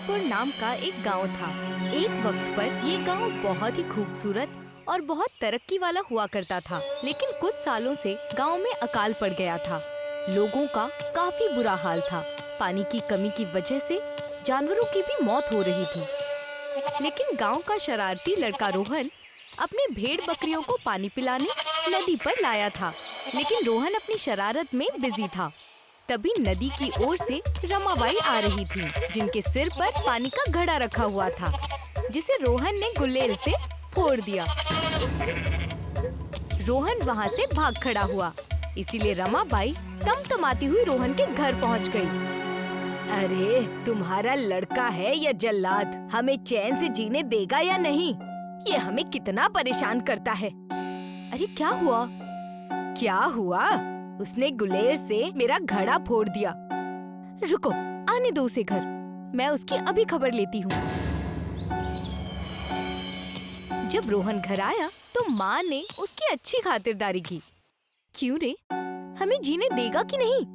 भरतपुर नाम का एक गांव था। एक वक्त पर ये गांव बहुत ही खूबसूरत और बहुत तरक्की वाला हुआ करता था, लेकिन कुछ सालों से गांव में अकाल पड़ गया था। लोगों का काफी बुरा हाल था। पानी की कमी की वजह से जानवरों की भी मौत हो रही थी। लेकिन गांव का शरारती लड़का रोहन अपने भेड़ बकरियों को पानी पिलाने नदी पर लाया था, लेकिन रोहन अपनी शरारत में बिजी था। तभी नदी की ओर से रमाबाई आ रही थी, जिनके सिर पर पानी का घड़ा रखा हुआ था, जिसे रोहन ने गुलेल से फोड़ दिया। रोहन वहाँ से भाग खड़ा हुआ, इसीलिए रमाबाई तमतमाती हुई रोहन के घर पहुँच गई। अरे तुम्हारा लड़का है या जल्लाद, हमें चैन से जीने देगा या नहीं? ये हमें कितना परेशान करता है। अरे क्या हुआ? क्या हुआ? उसने गुलेर से मेरा घड़ा फोड़ दिया। रुको, आने दो उसे घर, मैं उसकी अभी खबर लेती हूँ। जब रोहन घर आया तो माँ ने उसकी अच्छी खातिरदारी की। क्यों रे, हमें जीने देगा कि नहीं?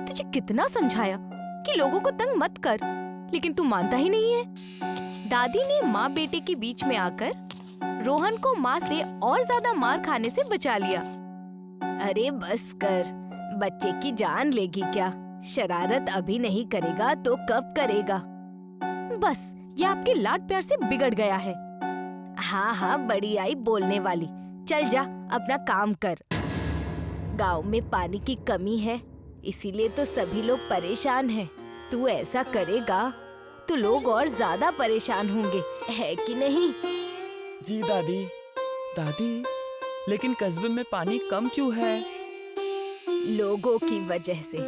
तुझे कितना समझाया कि लोगों को तंग मत कर, लेकिन तू मानता ही नहीं है। दादी ने माँ बेटे के बीच में आकर रोहन को माँ से और ज्यादा मार खाने से बचा लिया। अरे बस कर, बच्चे की जान लेगी क्या? शरारत अभी नहीं करेगा तो कब करेगा? बस ये आपके लाड प्यार से बिगड़ गया है। हाँ हाँ, बड़ी आई बोलने वाली। चल जा, अपना काम कर। गांव में पानी की कमी है, इसीलिए तो सभी लोग परेशान हैं। तू ऐसा करेगा तो लोग और ज्यादा परेशान होंगे, है कि नहीं? जी दादी। दादी, लेकिन कस्बे में पानी कम क्यों है? लोगों की वजह से।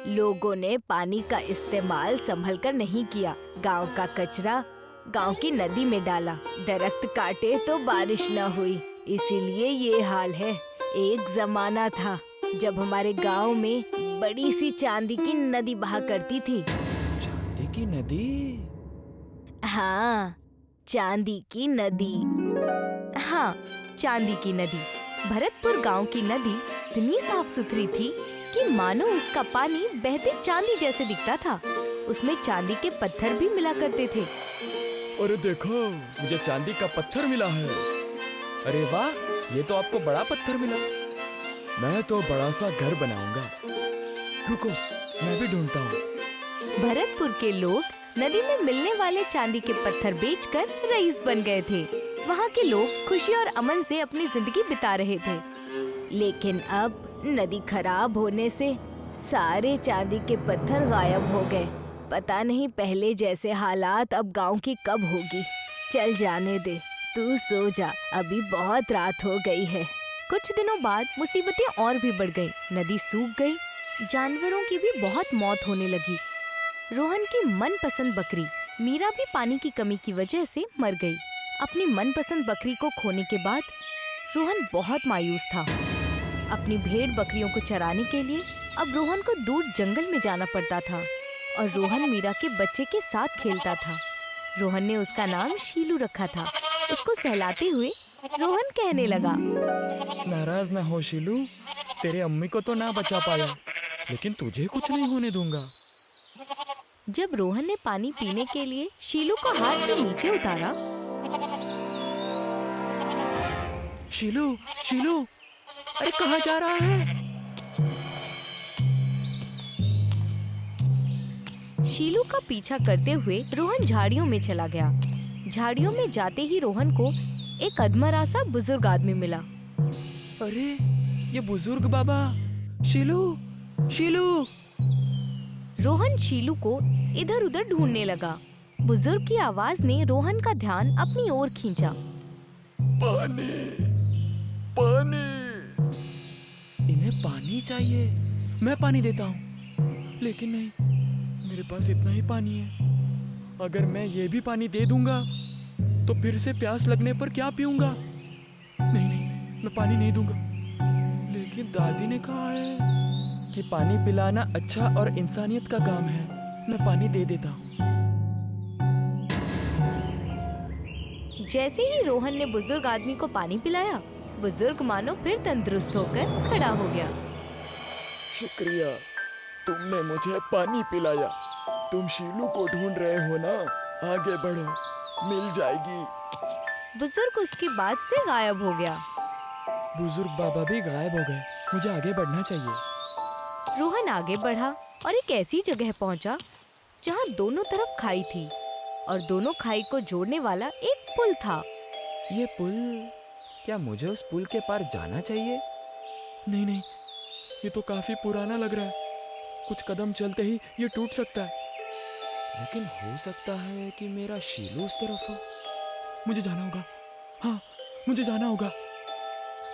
लोगों ने पानी का इस्तेमाल संभल कर नहीं किया। गांव का कचरा गांव की नदी में डाला, दरख्त काटे तो बारिश न हुई, इसीलिए ये हाल है। एक जमाना था जब हमारे गांव में बड़ी सी चांदी की नदी बहा करती थी। चांदी की नदी? हाँ, चांदी की नदी। हाँ, चांदी की नदी। भरतपुर गांव की नदी इतनी साफ सुथरी थी कि मानो उसका पानी बहते चांदी जैसे दिखता था। उसमें चांदी के पत्थर भी मिला करते थे। अरे देखो, मुझे चांदी का पत्थर मिला है। अरे वाह, ये तो आपको बड़ा पत्थर मिला। मैं तो बड़ा सा घर बनाऊंगा। रुको, मैं भी ढूंढता हूँ। भरतपुर के लोग नदी में मिलने वाले चांदी के पत्थर बेचकर रईस बन गए थे। वहाँ के लोग खुशी और अमन से अपनी जिंदगी बिता रहे थे। लेकिन अब नदी खराब होने से सारे चांदी के पत्थर गायब हो गए। पता नहीं पहले जैसे हालात अब गांव की कब होगी। चल जाने दे, तू सो जा, अभी बहुत रात हो गई है। कुछ दिनों बाद मुसीबतें और भी बढ़ गई। नदी सूख गई, जानवरों की भी बहुत मौत होने लगी। रोहन की मनपसंद बकरी मीरा भी पानी की कमी की वजह से मर गई। अपनी मनपसंद बकरी को खोने के बाद रोहन बहुत मायूस था। अपनी भेड़ बकरियों को चराने के लिए अब रोहन को दूर जंगल में जाना पड़ता था और रोहन मीरा के बच्चे के साथ खेलता था। रोहन ने उसका नाम शीलू रखा था। उसको सहलाते हुए रोहन कहने लगा, नाराज ना हो शीलू, तेरे अम्मी को तो ना बचा पाया, लेकिन तुझे कुछ नहीं होने दूंगा। जब रोहन ने पानी पीने के लिए शीलू को हाथ से नीचे उतारा, शीलू, शीलू, अरे कहाँ जा रहा है? शीलू का पीछा करते हुए रोहन झाड़ियों में चला गया। झाड़ियों में जाते ही रोहन को एक अधमरा सा बुजुर्ग आदमी मिला। अरे ये बुजुर्ग बाबा, शीलू, शीलू। रोहन शीलू को इधर उधर ढूंढने लगा। बुजुर्ग की आवाज ने रोहन का ध्यान अपनी ओर खींचा। पानी, पानी। इन्हें पानी चाहिए, मैं पानी देता हूँ, लेकिन नहीं, मेरे पास इतना ही पानी है। अगर मैं ये भी पानी दे दूंगा तो फिर से प्यास लगने पर क्या पीऊंगा? नहीं नहीं, मैं पानी नहीं दूंगा। लेकिन दादी ने कहा है कि पानी पिलाना अच्छा और इंसानियत का काम है। मैं पानी दे देता हूँ। जैसे ही रोहन ने बुजुर्ग आदमी को पानी पिलाया, बुजुर्ग मानो फिर तंदुरुस्त होकर खड़ा हो गया। शुक्रिया, तुमने मुझे पानी पिलाया। तुम शीलू को ढूंढ रहे हो ना? आगे बढ़ो, मिल जाएगी। बुजुर्ग उसकी बात से गायब हो गया। बुजुर्ग बाबा भी गायब हो गए। मुझे आगे बढ़ना चाहिए। रोहन आगे बढ़ा और एक ऐसी जगह पहुंचा जहां दोनों तरफ खाई थी और दोनों खाई को जोड़ने वाला एक पुल था। ये पुल, क्या मुझे उस पुल के पार जाना चाहिए? नहीं नहीं, ये तो काफी पुराना लग रहा है। कुछ कदम चलते ही ये टूट सकता है। लेकिन हो सकता है कि मेरा शीलू उस तरफ हो। मुझे जाना होगा। हाँ, मुझे जाना होगा।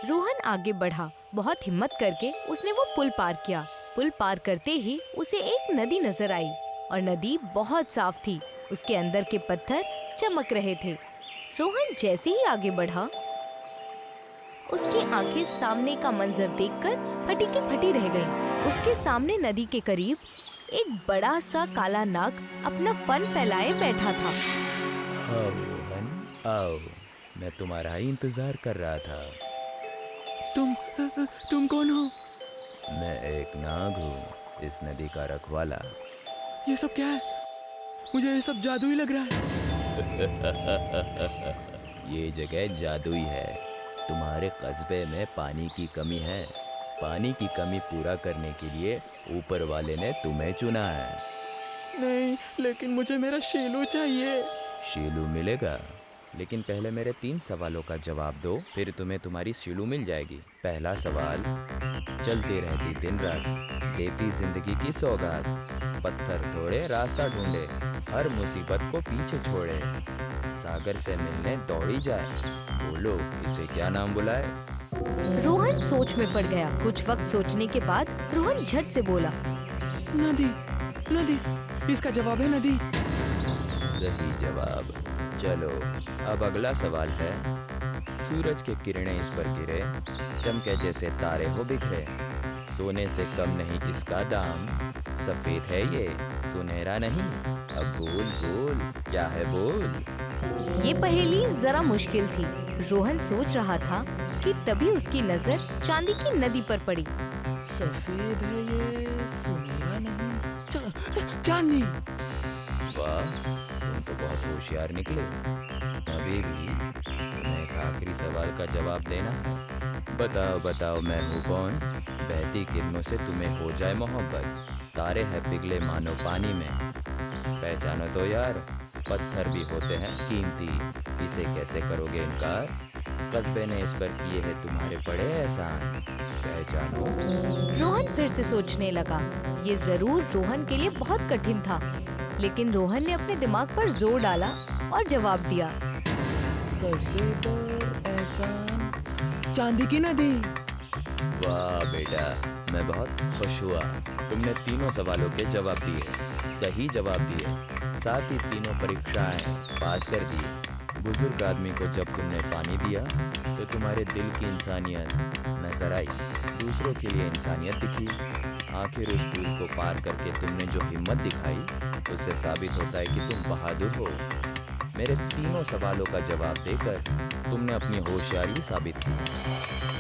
रोहन आगे बढ़ा। बहुत हिम्मत करके उसने वो पुल पार किया। पुल पार करते ही उसे एक नदी नजर आई और नदी बहुत साफ थी। उसके अंदर के पत्थर चमक रहे थे। रोहन जैसे ही आगे बढ़ा, उसकी आंखें सामने का मंजर देखकर फटी की फटी रह गईं। उसके सामने नदी के करीब एक बड़ा सा काला नाग अपना फन फैलाए बैठा था। आओ रोहन, आओ, मैं तुम्हारा ही इंतजार कर रहा था। तुम कौन हो? मैं एक नाग हूँ, इस नदी का रखवाला। ये सब क्या है? मुझे ये सब जादू ही लग रहा है। ये जगह जादुई है। तुम्हारे कस्बे में पानी की कमी है। पानी की कमी पूरा करने के लिए ऊपर वाले ने तुम्हें चुना है। नहीं, लेकिन मुझे मेरा शीलू चाहिए। शीलू मिलेगा, लेकिन पहले मेरे 3 सवालों का जवाब दो, फिर तुम्हें तुम्हारी शीलू मिल जाएगी। पहला सवाल, चलती रहती दिन रात, देती जिंदगी की सौगात, पत्थर तोड़े रास्ता ढूंढे, हर मुसीबत को पीछे छोड़े, सागर से मिलने दौड़ी जाए, बोलो इसे क्या नाम बुलाए? रोहन सोच में पड़ गया। कुछ वक्त सोचने के बाद रोहन झट से बोला, नदी, नदी, इसका जवाब है नदी। सही जवाब। चलो, अब अगला सवाल है। सूरज की किरणें इस पर गिरे, चमके जैसे तारे हो बिखरे, सोने से कम नहीं इसका दाम, सफेद है ये सुनहरा नहीं, अब बोल बोल क्या है बोल। ये पहेली जरा मुश्किल थी। रोहन सोच रहा था कि तभी उसकी नजर चांदी की नदी पर पड़ी। सफेद है ये, सुनहरा नहीं, चांदी। वाह, तुम तो बहुत होशियार निकले। अभी भी तुम्हें एक आखिरी सवाल का जवाब देना है। बताओ बताओ, मैं हूँ कौन? बहती किरणों से तुम्हें हो जाए मोहब्बत, तारे हैं पिघले मानो पानी में, पहचानो तो यार, पत्थर भी होते हैं कीमती, इसे कैसे करोगे इनकार? कस्बे ने इस पर किए हैं तुम्हारे बड़े एहसान, पहचानो। रोहन फिर से सोचने लगा। ये जरूर रोहन के लिए बहुत कठिन था, लेकिन रोहन ने अपने दिमाग पर जोर डाला और जवाब दिया, कस्बे पर एहसान, चांदी की नदी। वाह बेटा, मैं बहुत खुश हुआ। तुमने तीनों सवालों के जवाब दिए, सही जवाब दिए, साथ ही तीनों परीक्षाएं पास कर दी। बुजुर्ग आदमी को जब तुमने पानी दिया तो तुम्हारे दिल की इंसानियत नजर आई, दूसरों के लिए इंसानियत दिखी। आखिर उस पुल को पार करके तुमने जो हिम्मत दिखाई, उससे साबित होता है कि तुम बहादुर हो। मेरे तीनों सवालों का जवाब देकर तुमने अपनी होशियारी साबित की।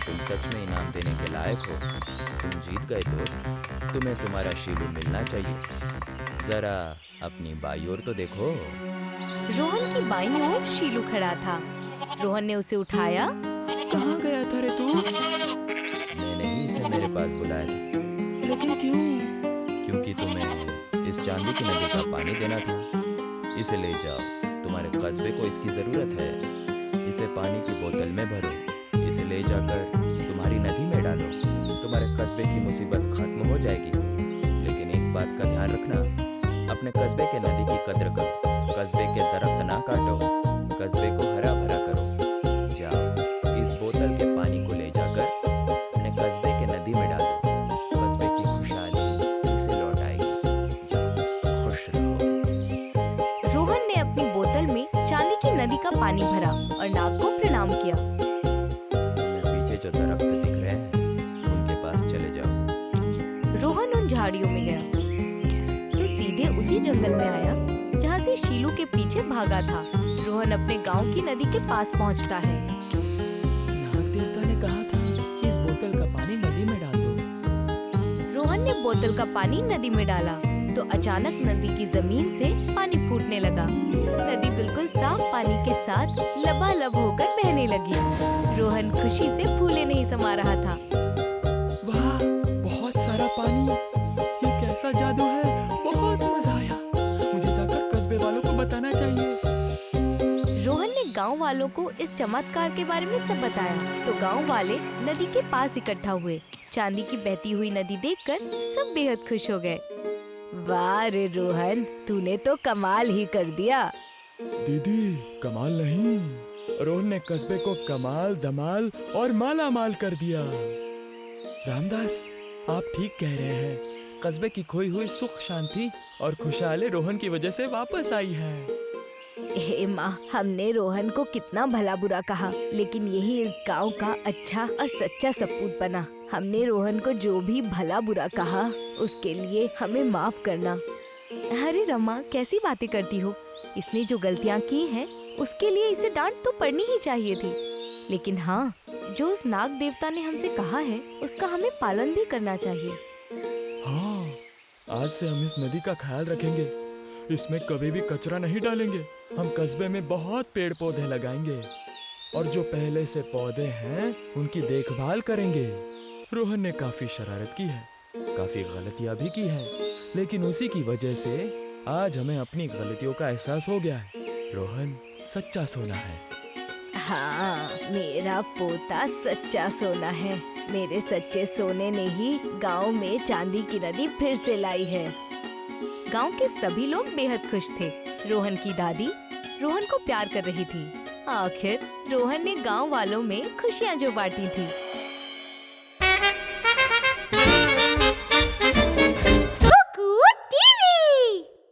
तुम सच में इनाम देने के लायक हो। तुम जीत गए दोस्त। तुम्हें तुम्हारा शीलू मिलना चाहिए। जरा अपनी बाई ओर तो देखो। रोहन की बाईं ओर शीलू खड़ा था। रोहन ने उसे उठाया। कहाँ गया था रे तू? मैंने ही इसे मेरे पास बुलाया था। लेकिन क्यों? क्योंकि तुम्हें इस चांदी की नदी का पानी देना था। इसे ले जाओ, तुम्हारे कस्बे को इसकी जरूरत है। इसे पानी की बोतल में भरो, इसे ले जाकर तुम्हारी नदी में डालो, तुम्हारे कस्बे की मुसीबत खत्म हो जाएगी। लेकिन एक बात का ध्यान रखना, अपने कस्बे के नदी की कद्र करो, कस्बे के दरख्त ना काटो, कस्बे को हरा भरा करो। जाओ, इस बोतल के पानी को ले जाकर अपने कस्बे के नदी में डाल दो, कस्बे की खुशहाली फिर से लौट आएगी। जाओ, खुश रहो। रोहन ने अपनी बोतल में चांदी की नदी का पानी भरा और नाग को प्रणाम किया। तुम्हें पीछे जो दरख्त दिख रहे हैं, उनके पास चले जाओ। रोहन उन झाड़ियों में गया तो सीधे उसी जंगल में आया जहाँ से शीलू के पीछे भागा था। रोहन अपने गांव की नदी के पास पहुँचता है। नाग देवता ने कहा था कि इस बोतल का पानी नदी में डाल दो। रोहन ने बोतल का पानी नदी में डाला। तो अचानक नदी की जमीन से पानी फूटने लगा। नदी बिल्कुल साफ पानी के साथ लबालब होकर बहने लगी। रोहन खुशी से फूले नहीं समा रहा था। वाह, बहुत सारा पानी, ये कैसा जादू है, बहुत मजा आया। मुझे जाकर कस्बे वालों को बताना चाहिए। रोहन ने गांव वालों को इस चमत्कार के बारे में सब बताया तो गांव वाले नदी के पास इकट्ठा हुए। चांदी की बहती हुई नदी देखकर सब बेहद खुश हो गए। वाह रे रोहन, तूने तो कमाल ही कर दिया। दीदी, कमाल नहीं, रोहन ने कस्बे को कमाल, धमाल और माला माल कर दिया। रामदास, आप ठीक कह रहे हैं। कस्बे की खोई हुई सुख, शांति और खुशहाली रोहन की वजह से वापस आई है। हे माँ, हमने रोहन को कितना भला बुरा कहा, लेकिन यही इस गांव का अच्छा और सच्चा सपूत बना। हमने रोहन को जो भी भला बुरा कहा, उसके लिए हमें माफ करना। अरे रमा, कैसी बातें करती हो? इसने जो गलतियाँ की हैं, उसके लिए इसे डांट तो पड़नी ही चाहिए थी। लेकिन हाँ, जो उस नाग देवता ने हमसे कहा है, उसका हमें पालन भी करना चाहिए। हाँ, आज से हम इस नदी का ख्याल रखेंगे। इसमें कभी भी कचरा नहीं डालेंगे। हम कस्बे में बहुत पेड़ पौधे लगाएंगे और जो पहले से पौधे हैं उनकी देखभाल करेंगे। रोहन ने काफी शरारत की है, काफी गलतियां भी की हैं, लेकिन उसी की वजह से आज हमें अपनी गलतियों का एहसास हो गया है। रोहन सच्चा सोना है। हाँ, मेरा पोता सच्चा सोना है। मेरे सच्चे सोने ने ही गांव में चांदी की नदी फिर से लाई है। गांव के सभी लोग बेहद खुश थे। रोहन की दादी रोहन को प्यार कर रही थी। आखिर रोहन ने गांव वालों में खुशियां जो बांटी थी।